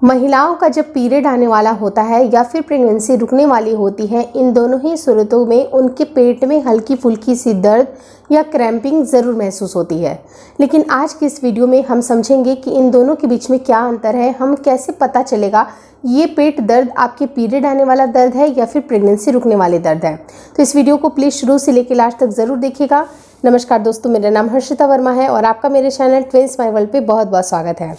महिलाओं का जब पीरियड आने वाला होता है या फिर प्रेगनेंसी रुकने वाली होती है, इन दोनों ही सूरतों में उनके पेट में हल्की फुल्की सी दर्द या क्रैम्पिंग ज़रूर महसूस होती है। लेकिन आज की इस वीडियो में हम समझेंगे कि इन दोनों के बीच में क्या अंतर है, हम कैसे पता चलेगा ये पेट दर्द आपके पीरियड आने वाला दर्द है या फिर प्रेगनेंसी रुकने वाले दर्द है। तो इस वीडियो को प्लीज़ शुरू से लेकर लास्ट तक ज़रूर देखिएगा। नमस्कार दोस्तों, मेरा नाम हर्षिता वर्मा है और आपका मेरे चैनल ट्विंस माय वर्ल्ड पे बहुत बहुत स्वागत है।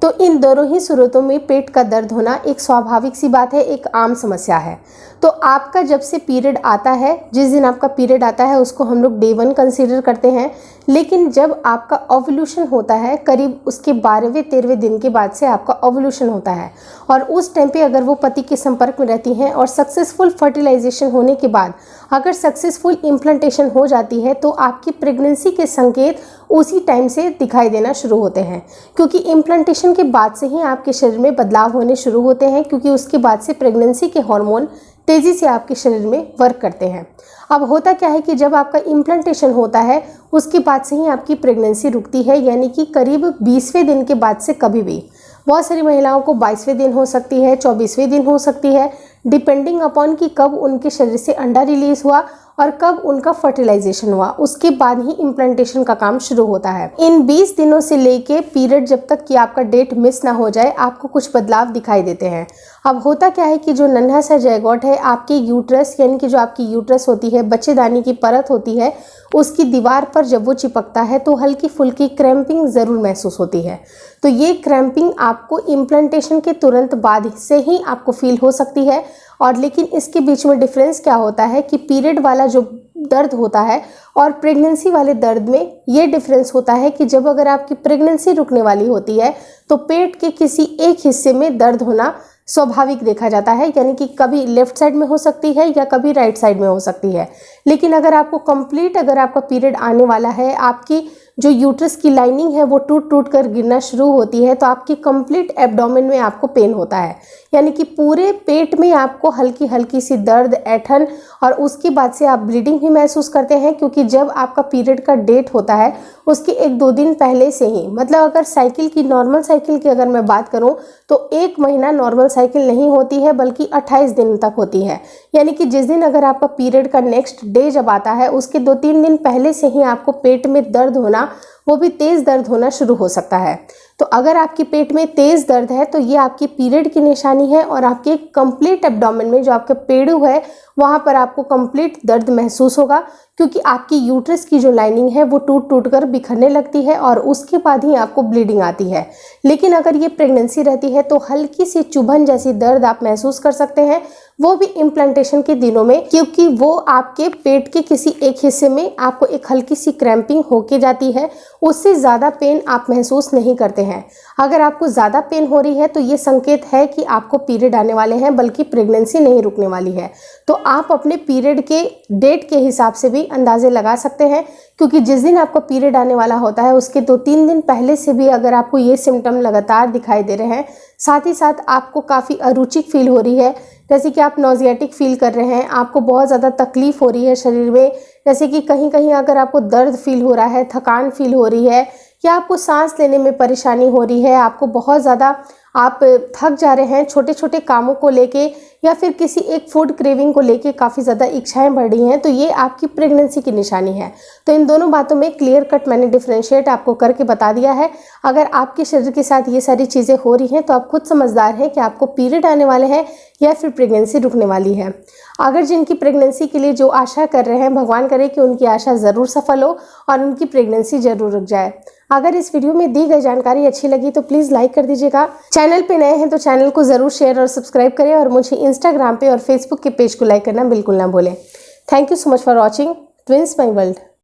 तो इन दोनों ही सूरतों में पेट का दर्द होना एक स्वाभाविक सी बात है, एक आम समस्या है। तो आपका जब से पीरियड आता है, जिस दिन आपका पीरियड आता है उसको हम लोग डे 1 कंसीडर करते हैं। लेकिन जब आपका ओव्यूलेशन होता है, करीब उसके 12वें-13वें दिन के बाद से आपका ओव्यूलेशन होता है और उस टाइम पे अगर वो पति के संपर्क में रहती हैं और सक्सेसफुल फर्टिलाइजेशन होने के बाद अगर सक्सेसफुल इम्प्लांटेशन हो जाती है तो आपकी प्रेगनेंसी के संकेत उसी टाइम से दिखाई देना शुरू होते हैं, क्योंकि इम्प्लांटेशन के बाद से ही आपके शरीर में बदलाव होने शुरू होते हैं, क्योंकि उसके बाद से प्रेगनेंसी के हार्मोन तेज़ी से आपके शरीर में वर्क करते हैं। अब होता क्या है कि जब आपका इम्प्लांटेशन होता है उसके बाद से ही आपकी प्रेगनेंसी रुकती है, यानी कि करीब 20वें दिन के बाद से कभी भी। बहुत सारी महिलाओं को 22वें दिन हो सकती है, 24वें दिन हो सकती है, डिपेंडिंग अपॉन कि कब उनके शरीर से अंडा रिलीज हुआ और कब उनका फर्टिलाइजेशन हुआ, उसके बाद ही इम्प्लांटेशन का काम शुरू होता है। इन 20 दिनों से लेके पीरियड जब तक कि आपका डेट मिस ना हो जाए, आपको कुछ बदलाव दिखाई देते हैं। अब होता क्या है कि जो नन्हा सा ज़ायगोट है, आपके यूट्रस यानी कि जो आपकी यूट्रस होती है, बच्चेदानी की परत होती है, उसकी दीवार पर जब वो चिपकता है तो हल्की फुल्की क्रैम्पिंग ज़रूर महसूस होती है। तो ये क्रैम्पिंग आपको इम्प्लांटेशन के तुरंत बाद से ही आपको फील हो सकती है। और लेकिन इसके बीच में डिफरेंस क्या होता है कि पीरियड वाला जो दर्द होता है और प्रेगनेंसी वाले दर्द में ये डिफरेंस होता है कि जब अगर आपकी प्रेगनेंसी रुकने वाली होती है तो पेट के किसी एक हिस्से में दर्द होना स्वाभाविक देखा जाता है, यानी कि कभी लेफ्ट साइड में हो सकती है या कभी राइट साइड में हो सकती है। लेकिन अगर आपका पीरियड आने वाला है, आपकी जो यूट्रस की लाइनिंग है वो टूट टूट कर गिरना शुरू होती है, तो आपकी कंप्लीट एब्डोमेन में आपको पेन होता है, यानी कि पूरे पेट में आपको हल्की हल्की सी दर्द, ऐठन और उसके बाद से आप ब्लीडिंग भी महसूस करते हैं। क्योंकि जब आपका पीरियड का डेट होता है उसके 1-2 दिन पहले से ही, मतलब अगर नॉर्मल साइकिल की अगर मैं बात करूं तो 1 महीना नॉर्मल साइकिल नहीं होती है बल्कि 28 दिन तक होती है। यानी कि जिस दिन अगर आपका पीरियड का नेक्स्ट डे जब आता है उसके 2-3 दिन पहले से ही आपको पेट में दर्द होना, वो भी तेज़ दर्द होना शुरू हो सकता है। तो अगर आपके पेट में तेज़ दर्द है तो ये आपकी पीरियड की निशानी है और आपके कंप्लीट एब्डोमेन में जो आपका पेड़ू है वहाँ पर आपको कंप्लीट दर्द महसूस होगा, क्योंकि आपकी यूट्रस की जो लाइनिंग है वो टूट टूट कर बिखरने लगती है और उसके बाद ही आपको ब्लीडिंग आती है। लेकिन अगर ये प्रेगनेंसी रहती है तो हल्की सी चुभन जैसी दर्द आप महसूस कर सकते हैं, वो भी इम्प्लांटेशन के दिनों में, क्योंकि वो आपके पेट के किसी एक हिस्से में आपको एक हल्की सी क्रैम्पिंग होके जाती है। उससे ज़्यादा पेन आप महसूस नहीं करते हैं। अगर आपको ज़्यादा पेन हो रही है तो ये संकेत है कि आपको पीरियड आने वाले हैं, बल्कि प्रेगनेंसी नहीं रुकने वाली है। तो आप अपने पीरियड के डेट के हिसाब से भी अंदाजे लगा सकते हैं, क्योंकि जिस दिन आपका पीरियड आने वाला होता है उसके 2-3 दिन पहले से भी अगर आपको ये सिम्टम लगातार दिखाई दे रहे हैं, साथ ही साथ आपको काफ़ी अरुचिक फील हो रही है, जैसे कि आप नॉजियाटिक फील कर रहे हैं, आपको बहुत ज़्यादा तकलीफ़ हो रही है शरीर में, जैसे कि कहीं कहीं अगर आपको दर्द फील हो रहा है, थकान फील हो रही है, या आपको सांस लेने में परेशानी हो रही है, आपको बहुत ज़्यादा आप थक जा रहे हैं छोटे छोटे कामों को लेके, या फिर किसी एक फूड क्रेविंग को लेके काफ़ी ज़्यादा इच्छाएं बढ़ रही हैं, तो ये आपकी प्रेगनेंसी की निशानी है। तो इन दोनों बातों में क्लियर कट मैंने डिफरेंशिएट आपको करके बता दिया है। अगर आपके शरीर के साथ ये सारी चीज़ें हो रही हैं तो आप खुद समझदार हैं कि आपको पीरियड आने वाले हैं या फिर प्रेगनेंसी रुकने वाली है। अगर जिनकी प्रेगनेंसी के लिए जो आशा कर रहे हैं, भगवान करे कि उनकी आशा ज़रूर सफल हो और उनकी प्रेगनेंसी ज़रूर रुक जाए। अगर इस वीडियो में दी गई जानकारी अच्छी लगी तो प्लीज़ लाइक कर दीजिएगा। चैनल पे नए हैं तो चैनल को ज़रूर शेयर और सब्सक्राइब करें और मुझे इंस्टाग्राम पे और फेसबुक के पेज को लाइक करना बिल्कुल ना भूलें। Thank you so much for watching twins my world.